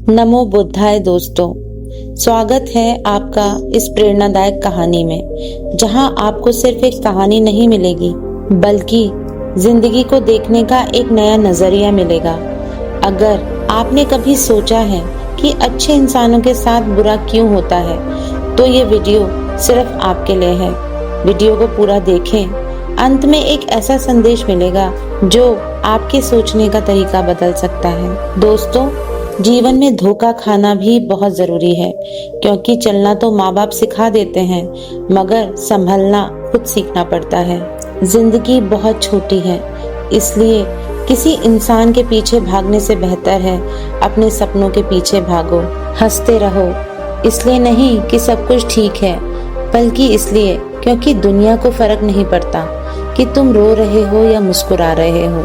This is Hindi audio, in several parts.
नमो बुद्धाय दोस्तों, स्वागत है आपका इस प्रेरणादायक कहानी में, जहां आपको सिर्फ एक कहानी नहीं मिलेगी बल्कि जिंदगी को देखने का एक नया नजरिया मिलेगा। अगर आपने कभी सोचा है कि अच्छे इंसानों के साथ बुरा क्यों होता है, तो ये वीडियो सिर्फ आपके लिए है। वीडियो को पूरा देखें। अंत में एक ऐसा संदेश मिलेगा जो आपके सोचने का तरीका बदल सकता है। दोस्तों, जीवन में धोखा खाना भी बहुत जरूरी है, क्योंकि चलना तो माँ बाप सिखा देते हैं, मगर संभलना खुद सीखना पड़ता है। जिंदगी बहुत छोटी है, इसलिए किसी इंसान के पीछे भागने से बेहतर है अपने सपनों के पीछे भागो। हंसते रहो, इसलिए नहीं कि सब कुछ ठीक है, बल्कि इसलिए क्योंकि दुनिया को फर्क नहीं पड़ता कि तुम रो रहे हो या मुस्कुरा रहे हो।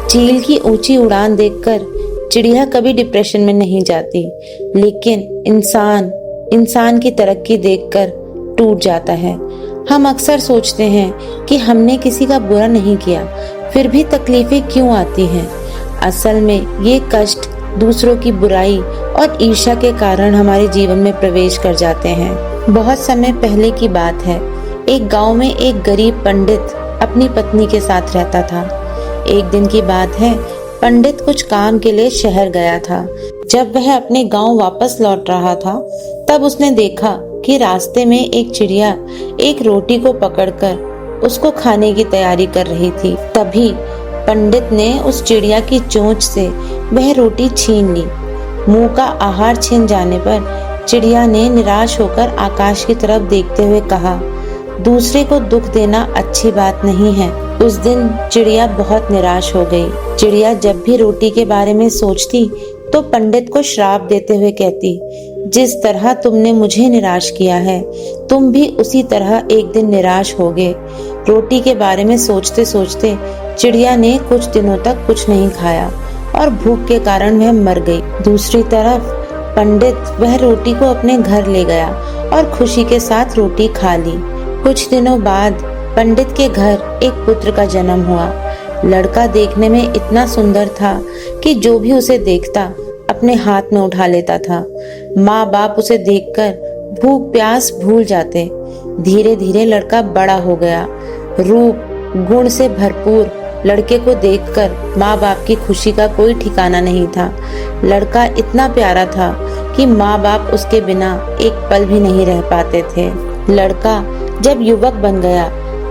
चील की ऊंची उड़ान देखकर चिड़िया कभी डिप्रेशन में नहीं जाती, लेकिन इंसान की तरक्की देखकर टूट जाता है। हम अक्सर सोचते हैं कि हमने किसी का बुरा नहीं किया, फिर भी तकलीफें क्यों आती हैं। असल में ये कष्ट दूसरों की बुराई और ईर्ष्या के कारण हमारे जीवन में प्रवेश कर जाते हैं। बहुत समय पहले की बात है। एक गांव में एक गरीब पंडित अपनी पत्नी के साथ रहता था। एक दिन की बात है, पंडित कुछ काम के लिए शहर गया था। जब वह अपने गांव वापस लौट रहा था, तब उसने देखा कि रास्ते में एक चिड़िया एक रोटी को पकड़कर उसको खाने की तैयारी कर रही थी। तभी पंडित ने उस चिड़िया की चोंच से वह रोटी छीन ली। मुंह का आहार छिन जाने पर चिड़िया ने निराश होकर आकाश की तरफ देखते हुए कहा, दूसरे को दुख देना अच्छी बात नहीं है। उस दिन चिड़िया बहुत निराश हो गई। चिड़िया जब भी रोटी के बारे में सोचती तो पंडित को श्राप देते हुए कहती, जिस तरह तुमने मुझे निराश किया है, तुम भी उसी तरह एक दिन निराश होगे। रोटी के बारे में सोचते सोचते चिड़िया ने कुछ दिनों तक कुछ नहीं खाया और भूख के कारण वह मर गई। दूसरी तरफ पंडित वह रोटी को अपने घर ले गया और खुशी के साथ रोटी खा ली। कुछ दिनों बाद पंडित के घर एक पुत्र का जन्म हुआ। लड़का देखने में इतना सुंदर था कि जो भी उसे देखता अपने हाथ में उठा लेता था। माँ बाप उसे देखकर भूख प्यास भूल जाते। धीरे धीरे लड़का बड़ा हो गया। रूप गुण से भरपूर लड़के को देखकर माँ बाप की खुशी का कोई ठिकाना नहीं था। लड़का इतना प्यारा था कि माँ बाप उसके बिना एक पल भी नहीं रह पाते थे। लड़का जब युवक बन गया,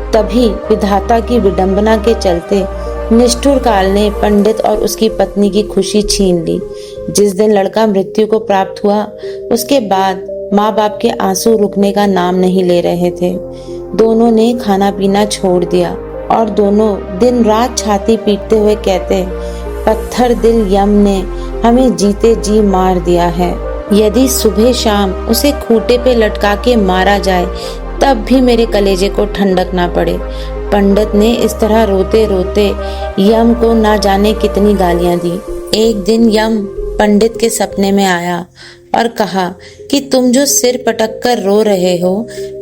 तभी विधाता की विडंबना के चलते निष्ठुर काल ने पंडित और उसकी पत्नी की खुशी छीन ली। जिस दिन लड़का मृत्यु को प्राप्त हुआ, उसके बाद माँ बाप के आंसू रुकने का नाम नहीं ले रहे थे। दोनों ने खाना पीना छोड़ दिया और दोनों दिन रात छाती पीटते हुए कहते, पत्थर दिल यम ने हमें जीते जी मार दिया है। यदि सुबह शाम उसे खूंटे पे लटका के मारा जाए, तब भी मेरे कलेजे को ठंडक ना पड़े। पंडित ने इस तरह रोते रोते यम को ना जाने कितनी गालियां दी। एक दिन यम पंडित के सपने में आया और कहा कि तुम जो सिर पटक कर रो रहे हो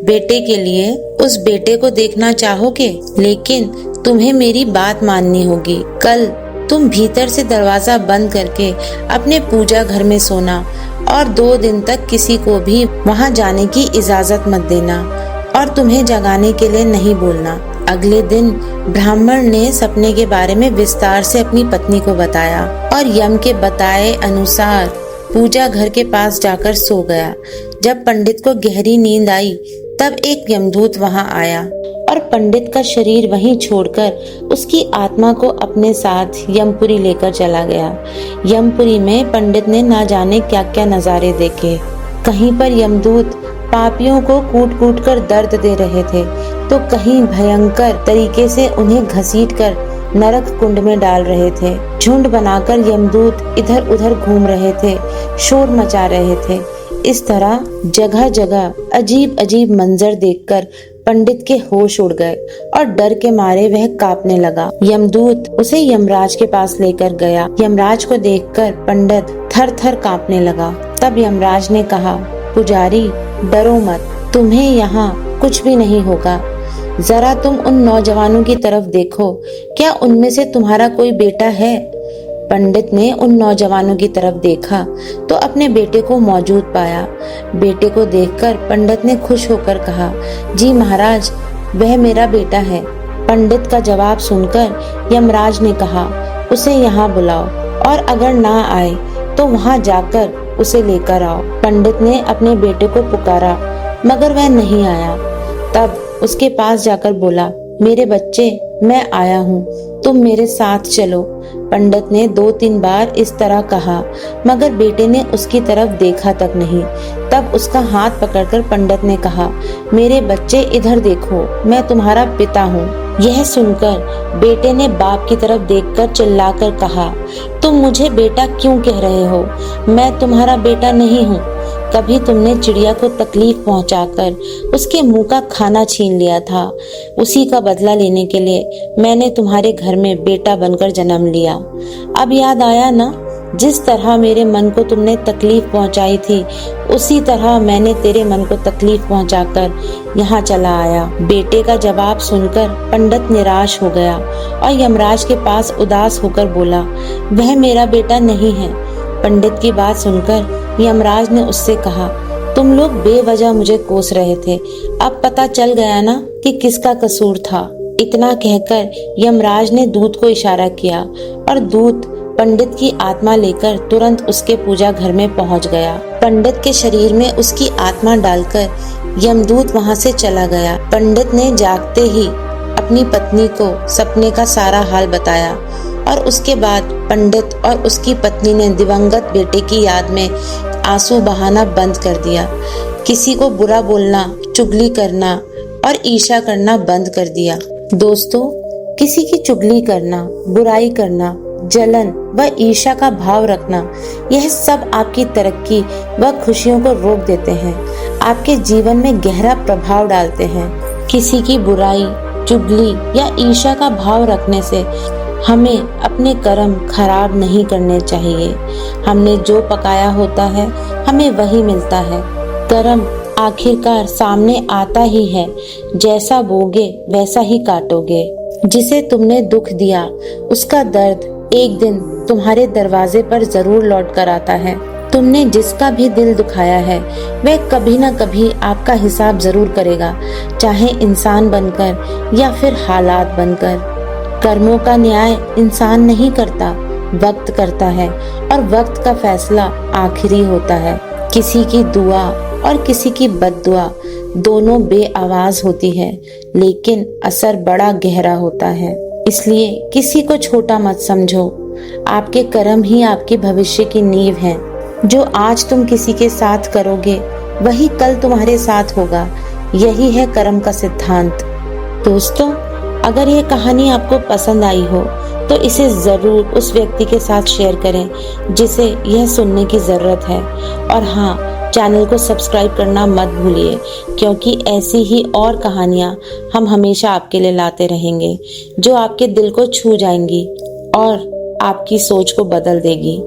बेटे के लिए, उस बेटे को देखना चाहोगे, लेकिन तुम्हें मेरी बात माननी होगी। कल तुम भीतर से दरवाजा बंद करके अपने पूजा घर में सोना और 2 दिन तक किसी को भी वहां जाने की इजाजत मत देना और तुम्हें जगाने के लिए नहीं बोलना। अगले दिन ब्राह्मण ने सपने के बारे में विस्तार से अपनी पत्नी को बताया और यम के बताए अनुसार पूजा घर के पास जाकर सो गया। जब पंडित को गहरी नींद आई, तब एक यमदूत वहां आया और पंडित का शरीर वहीं छोड़कर उसकी आत्मा को अपने साथ यमपुरी लेकर चला गया। यमपुरी में पंडित ने ना जाने क्या क्या नजारे देखे। कहीं पर यमदूत पापियों को कूट कूट कर दर्द दे रहे थे, तो कहीं भयंकर तरीके से उन्हें घसीटकर नरक कुंड में डाल रहे थे। झुंड बनाकर यमदूत इधर उधर घूम रहे थे, शोर मचा रहे थे। इस तरह जगह जगह अजीब अजीब मंजर देखकर पंडित के होश उड़ गए और डर के मारे वह कांपने लगा। यमदूत उसे यमराज के पास लेकर गया। यमराज को देखकर पंडित थर थर कांपने लगा। तब यमराज ने कहा, पुजारी डरो मत, तुम्हें यहाँ कुछ भी नहीं होगा। जरा तुम उन नौजवानों की तरफ देखो, क्या उनमें से तुम्हारा कोई बेटा है? पंडित ने उन नौजवानों की तरफ देखा तो अपने बेटे को मौजूद पाया। बेटे को देखकर पंडित ने खुश होकर कहा, जी महाराज, वह मेरा बेटा है। पंडित का जवाब सुनकर यमराज ने कहा, उसे यहाँ बुलाओ और अगर ना आए तो वहाँ जाकर उसे लेकर आओ। पंडित ने अपने बेटे को पुकारा मगर वह नहीं आया। तब उसके पास जाकर बोला, मेरे बच्चे, मैं आया हूँ, तुम मेरे साथ चलो। पंडित ने 2-3 बार इस तरह कहा मगर बेटे ने उसकी तरफ देखा तक नहीं। तब उसका हाथ पकड़कर पंडित ने कहा, मेरे बच्चे इधर देखो, मैं तुम्हारा पिता हूँ। यह सुनकर बेटे ने बाप की तरफ देखकर चिल्लाकर कहा, तुम मुझे बेटा क्यों कह रहे हो? मैं तुम्हारा बेटा नहीं हूँ। कभी तुमने चिड़िया को तकलीफ पहुंचाकर उसके मुंह का खाना छीन लिया था। उसी का बदला लेने के लिए मैंने तुम्हारे घर में बेटा बनकर जन्म लिया। अब याद आया ना, जिस तरह मेरे मन को तुमने तकलीफ पहुंचाई थी उसी तरह मैंने तेरे मन को तकलीफ पहुंचाकर यहाँ चला आया। बेटे का जवाब सुनकर पंडित निराश हो गया और यमराज के पास उदास होकर बोला, वह मेरा बेटा नहीं है। पंडित की बात सुनकर यमराज ने उससे कहा, तुम लोग बेवजह मुझे कोस रहे थे, अब पता चल गया ना कि किसका कसूर था। इतना कहकर यमराज ने दूत को इशारा किया और दूत पंडित की आत्मा लेकर तुरंत उसके पूजा घर में पहुंच गया। पंडित के शरीर में उसकी आत्मा डालकर यमदूत वहां से चला गया। पंडित ने जागते ही अपनी पत्नी को सपने का सारा हाल बताया और उसके बाद पंडित और उसकी पत्नी ने दिवंगत बेटे की याद में आंसू बहाना बंद कर दिया। किसी को बुरा बोलना, चुगली करना और ईर्ष्या करना बंद कर दिया। दोस्तों, किसी की चुगली करना, बुराई करना, जलन व ईर्ष्या का भाव रखना, यह सब आपकी तरक्की व खुशियों को रोक देते हैं, आपके जीवन में गहरा प्रभाव डालते हैं। किसी की बुराई, चुगली या ईर्ष्या का भाव रखने से हमें अपने कर्म खराब नहीं करने चाहिए। हमने जो पकाया होता है हमें वही मिलता है। कर्म आखिरकार सामने आता ही है, जैसा बोगे वैसा ही काटोगे। जिसे तुमने दुख दिया उसका दर्द एक दिन तुम्हारे दरवाजे पर जरूर लौट कर आता है। तुमने जिसका भी दिल दुखाया है वह कभी न कभी आपका हिसाब जरूर करेगा, चाहे इंसान बनकर या फिर हालात बनकर। कर्मों का न्याय इंसान नहीं करता, वक्त करता है और वक्त का फैसला आखिरी होता है। किसी की दुआ और किसी की बद्दुआ दोनों बेआवाज होती है, लेकिन असर बड़ा गहरा होता है। इसलिए किसी को छोटा मत समझो। आपके कर्म ही आपके भविष्य की नींव है। जो आज तुम किसी के साथ करोगे वही कल तुम्हारे साथ होगा। यही है कर्म का सिद्धांत। दोस्तों, अगर यह कहानी आपको पसंद आई हो तो इसे जरूर उस व्यक्ति के साथ शेयर करें जिसे यह सुनने की जरूरत है। और हाँ, चैनल को सब्सक्राइब करना मत भूलिए, क्योंकि ऐसी ही और कहानियां हम हमेशा आपके लिए लाते रहेंगे जो आपके दिल को छू जाएंगी और आपकी सोच को बदल देगी।